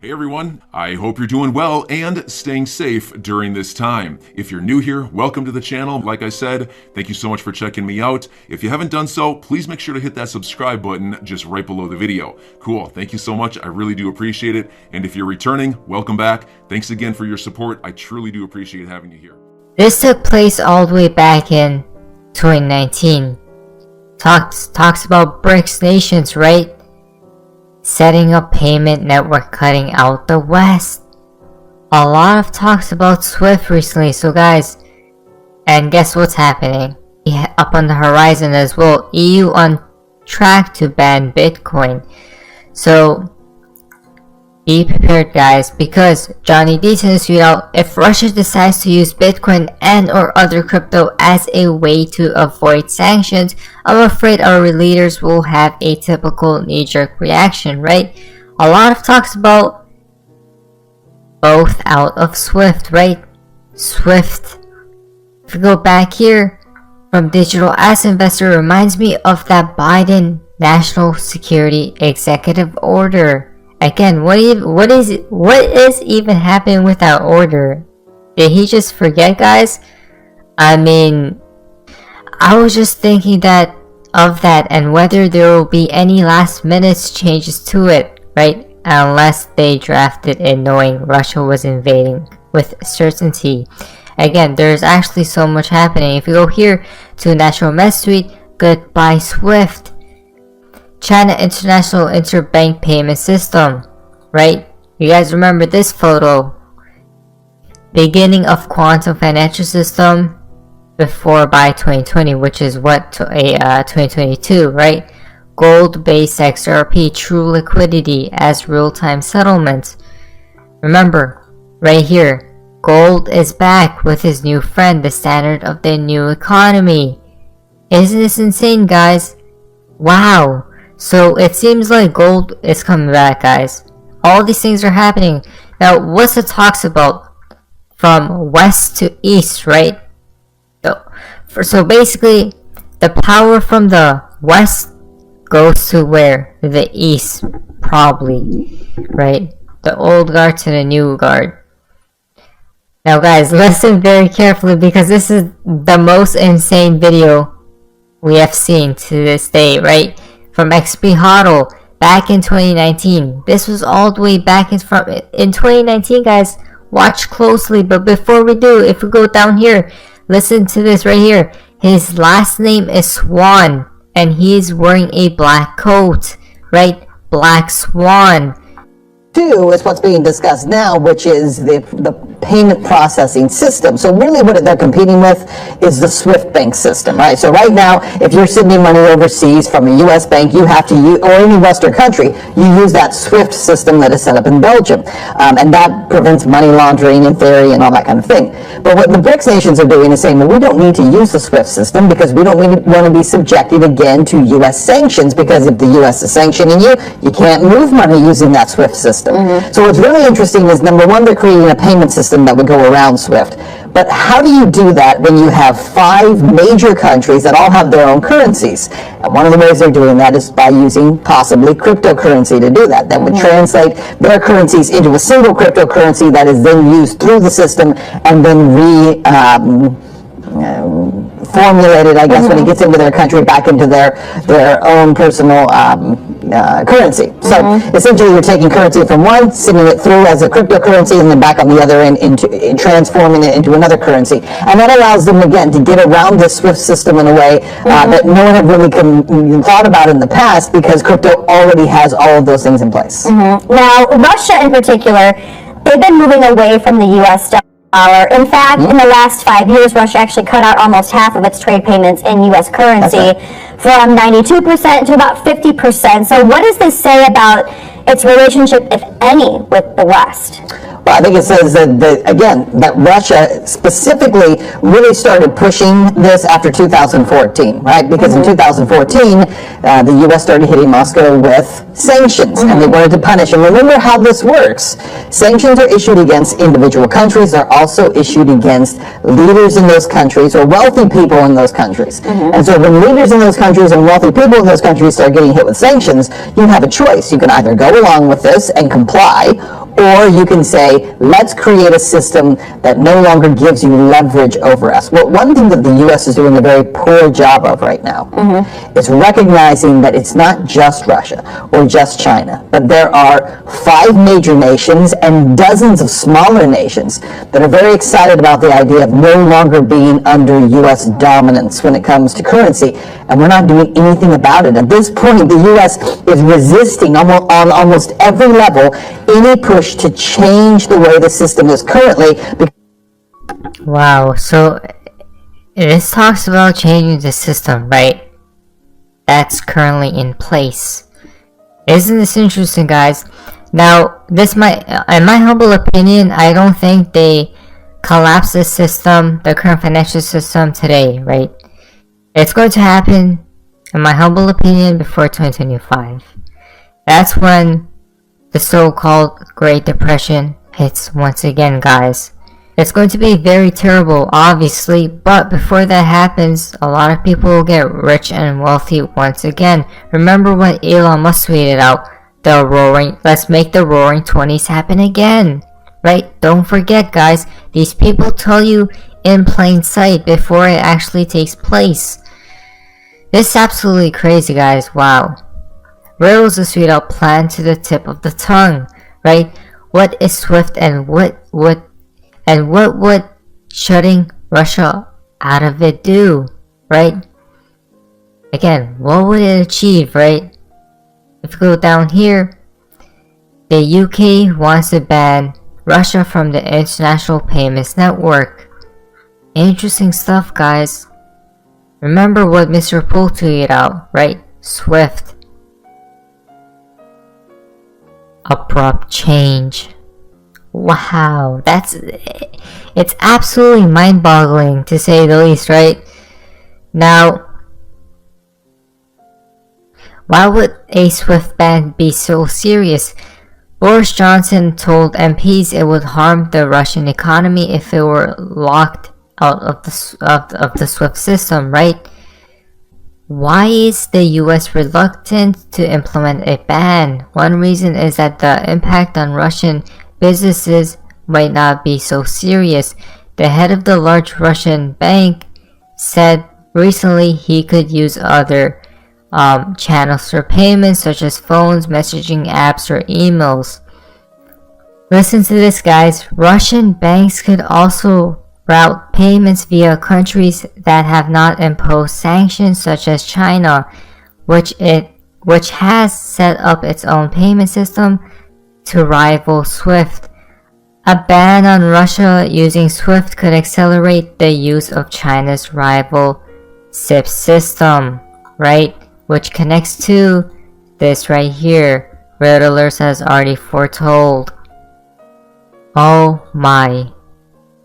Hey everyone, I hope you're doing well and staying safe during this time. If you're new here, welcome to the channel. Like I said, thank you so much for checking me out. If you haven't done so, please make sure to hit that subscribe button just right below the video. Cool, thank you so much. I really do appreciate it. And if you're returning, welcome back. Thanks again for your support. I truly do appreciate having you here. This took place all the way back in 2019. Talks about BRICS nations, right? Setting up payment network cutting out the West. A lot of talks about SWIFT recently, so guys, and guess what's happening? Up on the horizon as well, EU on track to ban Bitcoin. So be prepared guys, because Johnny Deaton has tweeted out, if Russia decides to use Bitcoin and or other crypto as a way to avoid sanctions, I'm afraid our leaders will have a typical knee-jerk reaction, right? A lot of talks about both out of SWIFT, right? SWIFT, if we go back here, from Digital Asset Investor, reminds me of that Biden National Security Executive Order. Again, what is even happening with that order? Did he just forget, guys? I mean, I was just thinking of that and whether there will be any last minute changes to it, right? Unless they drafted it knowing Russia was invading with certainty. Again, there's actually so much happening. If you go here to National Mess Tweet, goodbye SWIFT. China International Interbank Payment System, right? You guys remember this photo? Beginning of quantum financial system before by 2020, which is what 2022, right? Gold-based XRP, true liquidity as real-time settlement. Remember, right here, gold is back with his new friend, the standard of the new economy. Isn't this insane, guys? Wow. So it seems like gold is coming back, guys. All these things are happening. Now, what's the talks about? From west to east, right? So basically, the power from the west goes to where? The east, probably, right? The old guard to the new guard. Now guys, listen very carefully because this is the most insane video we have seen to this day, right? From XP Hodl back in 2019. This was all the way back in 2019, guys. Watch closely, but before we do, if we go down here, listen to this right here. His last name is Swan, and he's wearing a black coat, right? Black Swan. Two is what's being discussed now, which is the payment processing system. So really what they're competing with is the SWIFT bank system, right? So right now, if you're sending money overseas from a U.S. bank, you have to use, or any Western country, you use that SWIFT system that is set up in Belgium. And that prevents money laundering in theory and all that kind of thing. But what the BRICS nations are doing is saying, well, we don't need to use the SWIFT system because we don't want to be subjected again to U.S. sanctions, because if the U.S. is sanctioning you, you can't move money using that SWIFT system. So what's really interesting is, number one, they're creating a payment system that would go around SWIFT. But how do you do that when you have 5 major countries that all have their own currencies? And one of the ways they're doing that is by using possibly cryptocurrency to do that. That would translate their currencies into a single cryptocurrency that is then used through the system and then formulated, I guess, when it gets into their country, back into their own personal currency. So essentially you're taking currency from one, sending it through as a cryptocurrency, and then back on the other end into transforming it into another currency. And that allows them, again, to get around the SWIFT system in a way that no one had really thought about in the past, because crypto already has all of those things in place. Now, Russia in particular, they've been moving away from the U.S. dollar. In fact, in the last 5 years, Russia actually cut out almost half of its trade payments in U.S. currency, from 92% to about 50%. So what does this say about its relationship, if any, with the West? Well, I think it says that Russia specifically really started pushing this after 2014, right? Because in 2014, the U.S. started hitting Moscow with sanctions, and they wanted to punish. And remember how this works. Sanctions are issued against individual countries. They're also issued against leaders in those countries or wealthy people in those countries. And so when leaders in those countries and wealthy people in those countries start getting hit with sanctions, you have a choice. You can either go along with this and comply, or you can say, let's create a system that no longer gives you leverage over us. Well, one thing that the U.S. is doing a very poor job of right now is recognizing that it's not just Russia or just China, but there are 5 major nations and dozens of smaller nations that are very excited about the idea of no longer being under U.S. dominance when it comes to currency, and we're not doing anything about it. At this point, the U.S. is resisting on almost every level any push to change the way the system is currently. Wow, so this talks about changing the system, right? That's currently in place. Isn't this interesting, guys? Now, this might, in my humble opinion, I don't think they collapse the system, the current financial system today, right? It's going to happen, in my humble opinion, before 2025. That's when the so-called Great Depression hits once again, guys. It's going to be very terrible, obviously, but before that happens, a lot of people will get rich and wealthy once again. Remember what Elon Musk tweeted out, let's make the roaring 20s happen again, right? Don't forget, guys, these people tell you in plain sight before it actually takes place. This is absolutely crazy, guys. Wow. Riddles a sweet out plan to the tip of the tongue, right? What is SWIFT and what would shutting Russia out of it do, right? Again, what would it achieve, right? If you go down here, the UK wants to ban Russia from the International Payments Network. Interesting stuff, guys. Remember what Mr. Poole tweeted out, right? SWIFT. Abrupt change. Wow, it's absolutely mind-boggling to say the least, right? Now, why would a SWIFT ban be so serious? Boris Johnson told MPs it would harm the Russian economy if it were locked out of the SWIFT system, right? Why is the US reluctant to implement a ban? One reason is that the impact on Russian businesses might not be so serious. The head of the large Russian bank said recently he could use other channels for payments such as phones, messaging apps, or emails. Listen to this, guys. Russian banks could also route payments via countries that have not imposed sanctions such as China, which has set up its own payment system to rival SWIFT. A ban on Russia using SWIFT could accelerate the use of China's rival SIP system, right? Which connects to this right here. Riddlers has already foretold. Oh my.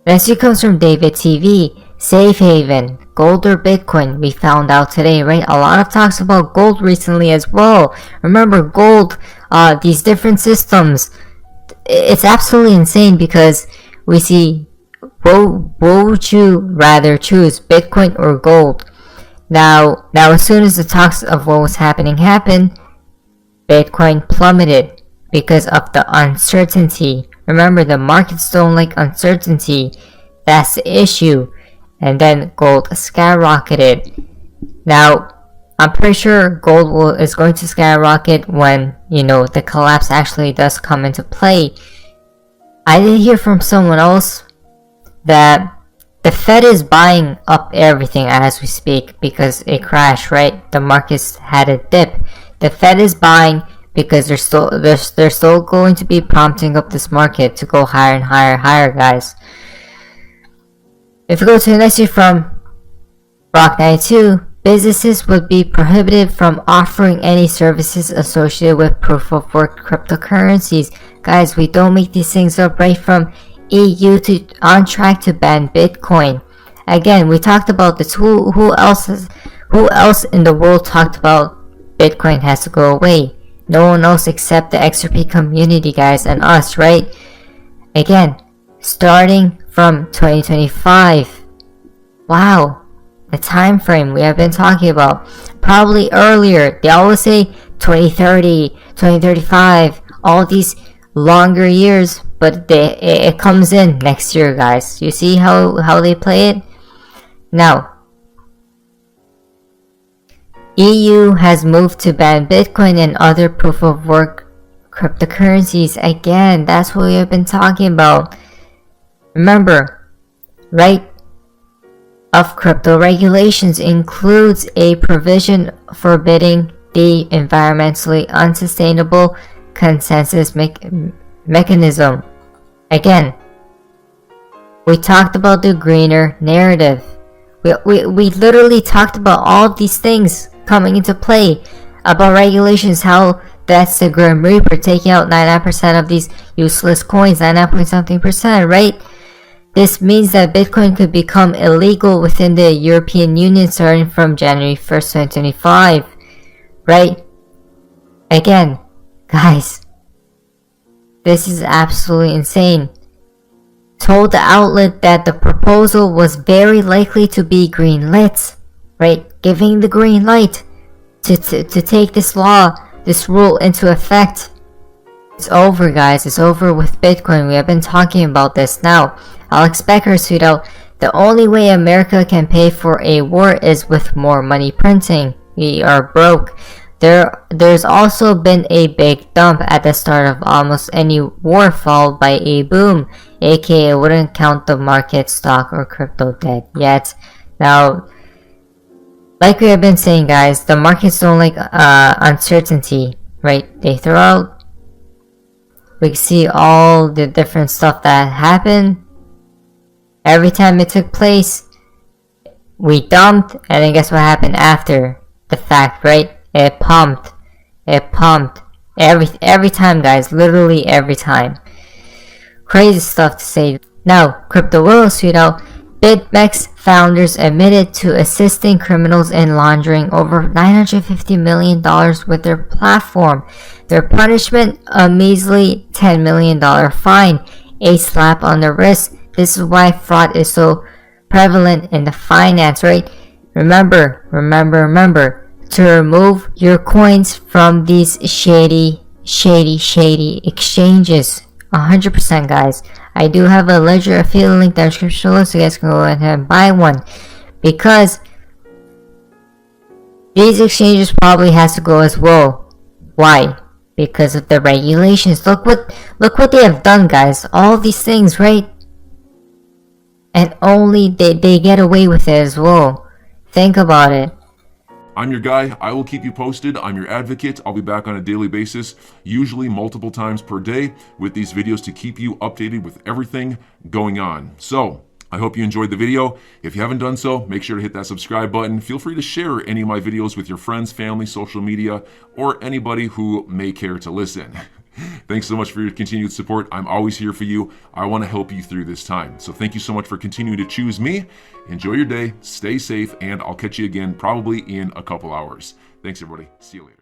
This comes from David TV. Safe haven, gold or Bitcoin, we found out today, right? A lot of talks about gold recently as well. Remember, gold, these different systems, it's absolutely insane because we see, what would you rather choose, Bitcoin or gold? Now as soon as the talks of what was happening happened, Bitcoin plummeted because of the uncertainty. Remember, the markets don't like uncertainty. That's the issue. And then gold skyrocketed. Now, I'm pretty sure gold is going to skyrocket when, the collapse actually does come into play. I did hear from someone else that the Fed is buying up everything as we speak because it crashed, right? The markets had a dip. The Fed is buying because they're still going to be prompting up this market to go higher and higher, guys. If we go to the next year from Rock92, businesses would be prohibited from offering any services associated with proof of work cryptocurrencies. Guys, we don't make these things up, right? From EU to on track to ban Bitcoin. Again, we talked about this. Who else in the world talked about Bitcoin has to go away? No one else except the XRP community, guys, and us, right? Again, starting from 2025. Wow. The time frame we have been talking about, probably earlier. They always say 2030, 2035, all these longer years, but it comes in next year, guys. You see how they play it? Now, EU has moved to ban Bitcoin and other proof of work cryptocurrencies. Again, that's what we have been talking about. Remember, right? Of crypto regulations includes a provision forbidding the environmentally unsustainable consensus mechanism. Again, we talked about the greener narrative. We literally talked about all of these things coming into play, about regulations, how that's the Grim Reaper taking out 99% of these useless coins, 99.something%, right? This means that Bitcoin could become illegal within the European Union starting from January 1st, 2025, right? Again, guys, this is absolutely insane. Told the outlet that the proposal was very likely to be greenlit, right? Giving the green light to take this rule into effect. It's over, guys. It's over with Bitcoin. We have been talking about this now. Alex Becker tweeted out, the only way America can pay for a war is with more money printing. We are broke. There's also been a big dump at the start of almost any war followed by a boom, aka wouldn't count the market, stock, or crypto dead yet. Now, like we have been saying, guys, the markets don't like uncertainty, right? They throw out, we can see all the different stuff that happened. Every time it took place, we dumped, and then guess what happened after the fact, right? It pumped. Every time, guys, literally every time. Crazy stuff to say. Now, Crypto Willows tweet out, BitMEX founders admitted to assisting criminals in laundering over $950 million with their platform. Their punishment, a measly $10 million fine, a slap on the wrist. This is why fraud is so prevalent in the finance, right? Remember, to remove your coins from these shady exchanges. 100%, guys. I do have a Ledger affiliate link in the description below, so you guys can go ahead and buy one. Because these exchanges probably has to go as well. Why? Because of the regulations. Look what they have done, guys. All these things, right? And only they get away with it as well. Think about it. I'm your guy. I will keep you posted. I'm your advocate. I'll be back on a daily basis, usually multiple times per day, with these videos to keep you updated with everything going on. So, I hope you enjoyed the video. If you haven't done so, make sure to hit that subscribe button. Feel free to share any of my videos with your friends, family, social media, or anybody who may care to listen. Thanks so much for your continued support. I'm always here for you. I want to help you through this time. So thank you so much for continuing to choose me. Enjoy your day, stay safe, and I'll catch you again probably in a couple hours. Thanks, everybody. See you later.